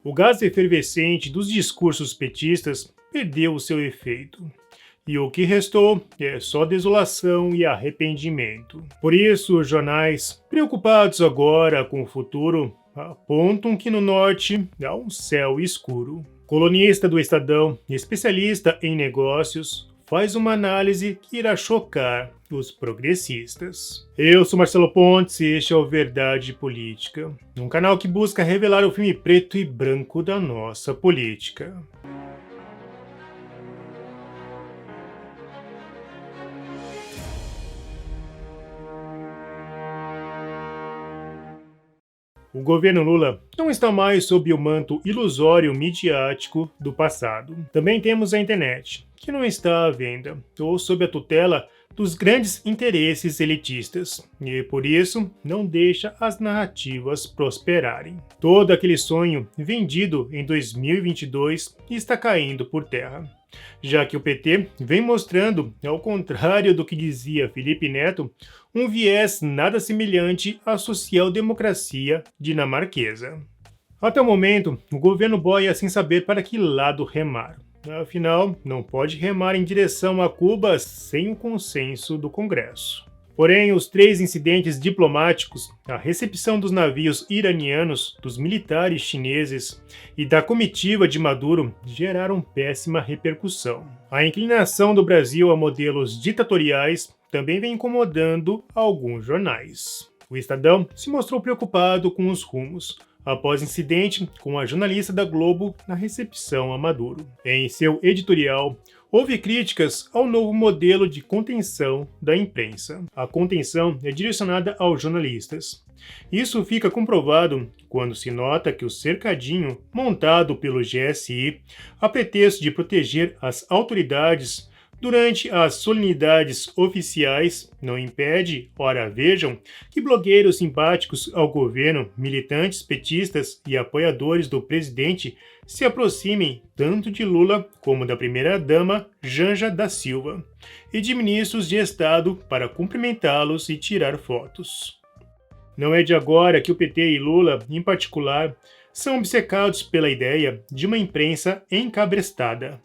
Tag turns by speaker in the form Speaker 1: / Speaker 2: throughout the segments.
Speaker 1: O gás efervescente dos discursos petistas perdeu o seu efeito. E o que restou é só desolação e arrependimento. Por isso, os jornais, preocupados agora com o futuro, apontam que no norte há um céu escuro. Colunista do Estadão, especialista em negócios, faz uma análise que irá chocar os progressistas. Eu sou Marcelo Pontes e este é o Verdade Política, um canal que busca revelar o filme preto e branco da nossa política. O governo Lula não está mais sob o manto ilusório midiático do passado. Também temos a internet, que não está à venda, ou sob a tutela dos grandes interesses elitistas, e por isso não deixa as narrativas prosperarem. Todo aquele sonho vendido em 2022 está caindo por terra, já que o PT vem mostrando, ao contrário do que dizia Felipe Neto, um viés nada semelhante à social-democracia dinamarquesa. Até o momento, o governo boia sem saber para que lado remar. Afinal, não pode remar em direção a Cuba sem o consenso do Congresso. Porém, os 3 incidentes diplomáticos, a recepção dos navios iranianos, dos militares chineses e da comitiva de Maduro geraram péssima repercussão. A inclinação do Brasil a modelos ditatoriais também vem incomodando alguns jornais. O Estadão se mostrou preocupado com os rumos, após incidente com a jornalista da Globo na recepção a Maduro. Em seu editorial, houve críticas ao novo modelo de contenção da imprensa. A contenção é direcionada aos jornalistas. Isso fica comprovado quando se nota que o cercadinho montado pelo GSI, a pretexto de proteger as autoridades durante as solenidades oficiais, não impede, ora vejam, que blogueiros simpáticos ao governo, militantes petistas e apoiadores do presidente se aproximem tanto de Lula como da primeira-dama Janja da Silva e de ministros de Estado para cumprimentá-los e tirar fotos. Não é de agora que o PT e Lula, em particular, são obcecados pela ideia de uma imprensa encabrestada.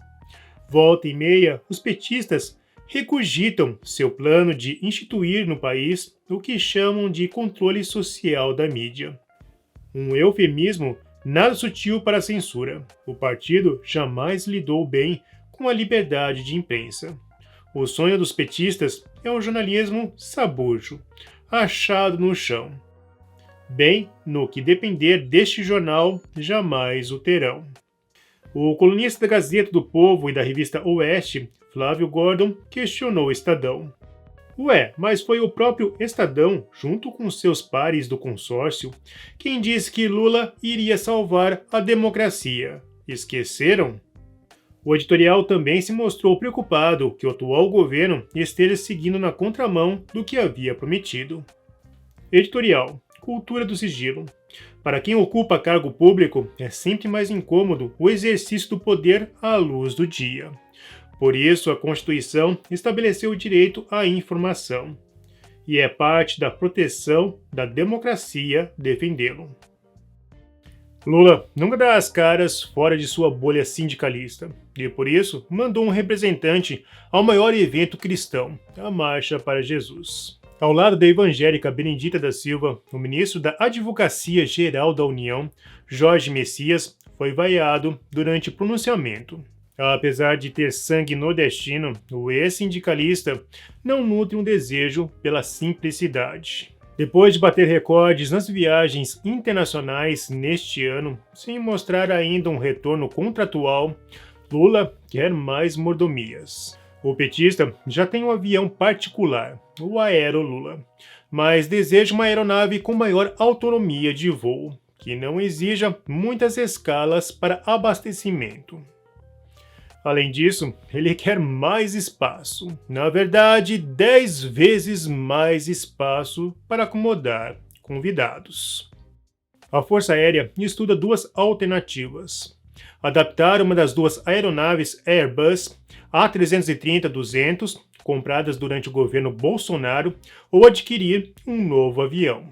Speaker 1: Volta e meia, os petistas regurgitam seu plano de instituir no país o que chamam de controle social da mídia. Um eufemismo nada sutil para a censura. O partido jamais lidou bem com a liberdade de imprensa. O sonho dos petistas é um jornalismo sabujo, achado no chão. Bem, no que depender deste jornal, jamais o terão. O colunista da Gazeta do Povo e da revista Oeste, Flávio Gordon, questionou o Estadão. Ué, mas foi o próprio Estadão, junto com seus pares do consórcio, quem disse que Lula iria salvar a democracia. Esqueceram? O editorial também se mostrou preocupado que o atual governo esteja seguindo na contramão do que havia prometido. Editorial: Cultura do sigilo. Para quem ocupa cargo público, é sempre mais incômodo o exercício do poder à luz do dia. Por isso, a Constituição estabeleceu o direito à informação. E é parte da proteção da democracia defendê-lo. Lula nunca dá as caras fora de sua bolha sindicalista. E por isso, mandou um representante ao maior evento cristão, a Marcha para Jesus. Ao lado da evangélica Benedita da Silva, o ministro da Advocacia Geral da União, Jorge Messias, foi vaiado durante o pronunciamento. Apesar de ter sangue nordestino, o ex-sindicalista não nutre um desejo pela simplicidade. Depois de bater recordes nas viagens internacionais neste ano, sem mostrar ainda um retorno contratual, Lula quer mais mordomias. O petista já tem um avião particular, o Aero Lula, mas deseja uma aeronave com maior autonomia de voo, que não exija muitas escalas para abastecimento. Além disso, ele quer mais espaço, na verdade 10 vezes mais espaço para acomodar convidados. A Força Aérea estuda 2 alternativas: adaptar uma das 2 aeronaves Airbus A330-200, compradas durante o governo Bolsonaro, ou adquirir um novo avião.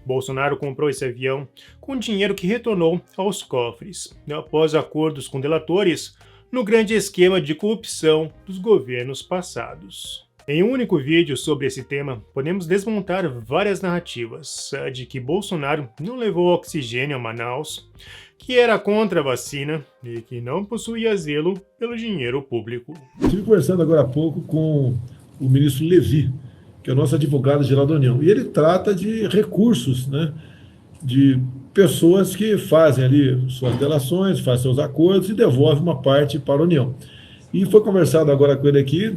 Speaker 1: Bolsonaro comprou esse avião com dinheiro que retornou aos cofres, após acordos com delatores no grande esquema de corrupção dos governos passados. Em um único vídeo sobre esse tema, podemos desmontar várias narrativas, a de que Bolsonaro não levou oxigênio a Manaus, que era contra a vacina e que não possuía zelo pelo dinheiro público.
Speaker 2: Estive conversando agora há pouco com o ministro Levi, que é o nosso advogado-geral da União, e ele trata de recursos, né, de pessoas que fazem ali suas delações, fazem seus acordos e devolvem uma parte para a União. E foi conversado agora com ele aqui,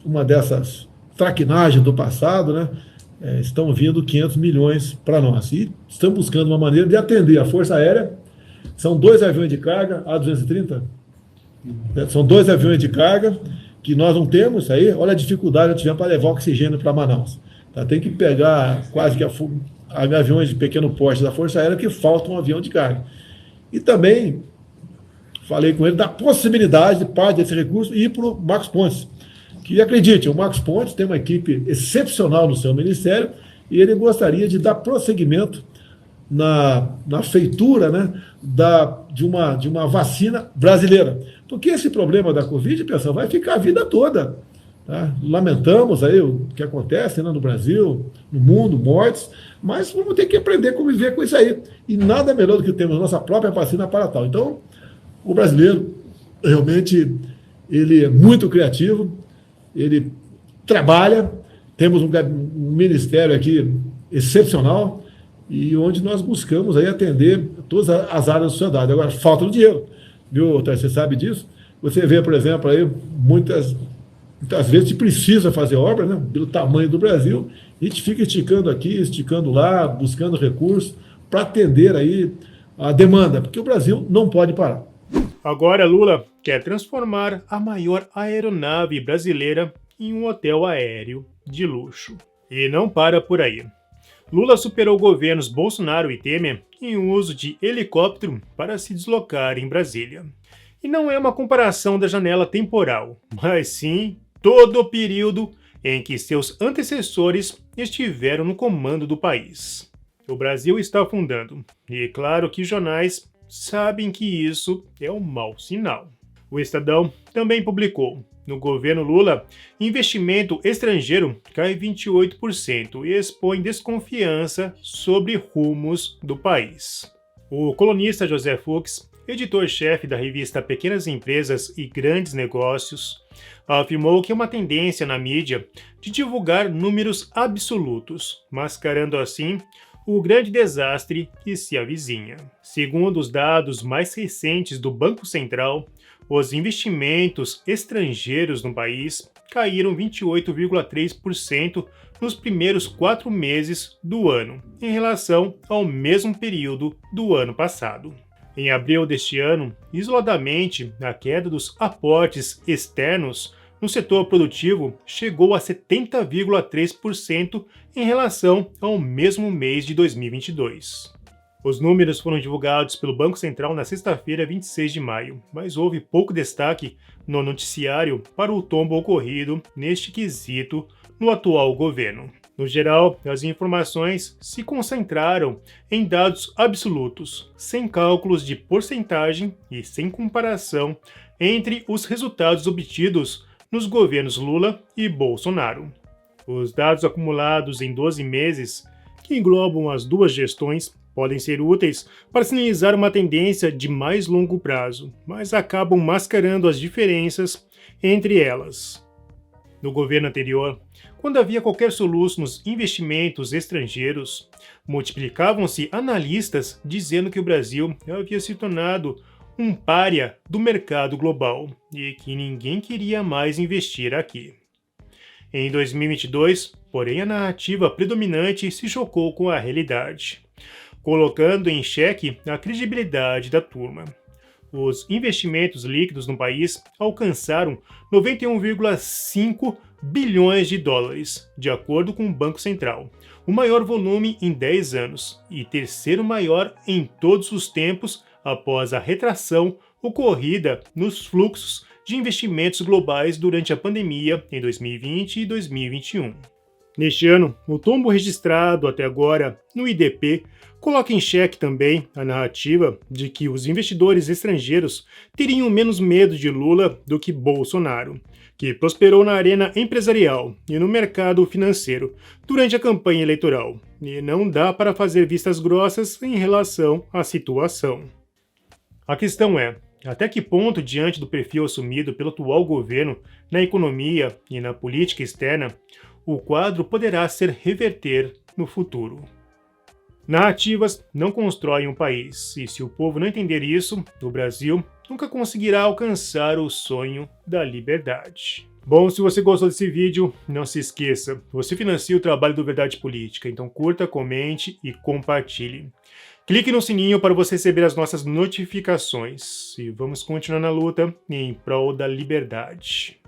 Speaker 2: uma dessas traquinagens do passado, né? Estão vindo 500 milhões para nós. E estamos buscando uma maneira de atender a Força Aérea. São 2 aviões de carga, A230. São 2 aviões de carga que nós não temos aí. Olha a dificuldade que tivemos para levar oxigênio para Manaus. Tá? Tem que pegar quase que aviões de pequeno porte da Força Aérea, que falta um avião de carga. E também falei com ele da possibilidade de parte desse recurso ir para o Marcos Pontes. Que, acredite, o Marcos Pontes tem uma equipe excepcional no seu ministério e ele gostaria de dar prosseguimento na feitura, né, de uma vacina brasileira. Porque esse problema da Covid, pessoal, vai ficar a vida toda. Tá? Lamentamos aí o que acontece, né, no Brasil, no mundo, mortes, mas vamos ter que aprender a conviver com isso aí. E nada melhor do que termos a nossa própria vacina para tal. Então, o brasileiro, realmente, ele é muito criativo, ele trabalha, temos um ministério aqui excepcional e onde nós buscamos aí atender todas as áreas da sociedade. Agora, falta do dinheiro, viu, Otávio? Você sabe disso? Você vê, por exemplo, aí muitas vezes se precisa fazer obra, né, pelo tamanho do Brasil, a gente fica esticando aqui, esticando lá, buscando recursos para atender aí a demanda, porque o Brasil não pode parar.
Speaker 1: Agora Lula quer transformar a maior aeronave brasileira em um hotel aéreo de luxo. E não para por aí. Lula superou governos Bolsonaro e Temer em uso de helicóptero para se deslocar em Brasília. E não é uma comparação da janela temporal, mas sim todo o período em que seus antecessores estiveram no comando do país. O Brasil está afundando, e claro que jornais sabem que isso é um mau sinal. O Estadão também publicou: no governo Lula, investimento estrangeiro cai 28% e expõe desconfiança sobre rumos do país. O colunista José Fux, editor-chefe da revista Pequenas Empresas e Grandes Negócios, afirmou que é uma tendência na mídia de divulgar números absolutos, mascarando assim o grande desastre que se avizinha. Segundo os dados mais recentes do Banco Central, os investimentos estrangeiros no país caíram 28,3% nos primeiros 4 meses do ano, em relação ao mesmo período do ano passado. Em abril deste ano, isoladamente, a queda dos aportes externos no setor produtivo chegou a 70,3% em relação ao mesmo mês de 2022. Os números foram divulgados pelo Banco Central na sexta-feira, 26 de maio, mas houve pouco destaque no noticiário para o tombo ocorrido neste quesito no atual governo. No geral, as informações se concentraram em dados absolutos, sem cálculos de porcentagem e sem comparação entre os resultados obtidos nos governos Lula e Bolsonaro. Os dados acumulados em 12 meses, que englobam as duas gestões, podem ser úteis para sinalizar uma tendência de mais longo prazo, mas acabam mascarando as diferenças entre elas. No governo anterior, quando havia qualquer soluço nos investimentos estrangeiros, multiplicavam-se analistas dizendo que o Brasil havia se tornado um pária do mercado global e que ninguém queria mais investir aqui. Em 2022, porém, a narrativa predominante se chocou com a realidade, colocando em xeque a credibilidade da turma. Os investimentos líquidos no país alcançaram 91,5 bilhões de dólares, de acordo com o Banco Central, o maior volume em 10 anos e terceiro maior em todos os tempos após a retração ocorrida nos fluxos de investimentos globais durante a pandemia em 2020 e 2021. Neste ano, o tombo registrado até agora no IDP coloca em xeque também a narrativa de que os investidores estrangeiros teriam menos medo de Lula do que Bolsonaro, que prosperou na arena empresarial e no mercado financeiro durante a campanha eleitoral, e não dá para fazer vistas grossas em relação à situação. A questão é, até que ponto, diante do perfil assumido pelo atual governo na economia e na política externa, o quadro poderá se reverter no futuro? Narrativas não constroem um país, e se o povo não entender isso, o Brasil nunca conseguirá alcançar o sonho da liberdade. Bom, se você gostou desse vídeo, não se esqueça, você financia o trabalho do Verdade Política, então curta, comente e compartilhe. Clique no sininho para você receber as nossas notificações e vamos continuar na luta em prol da liberdade.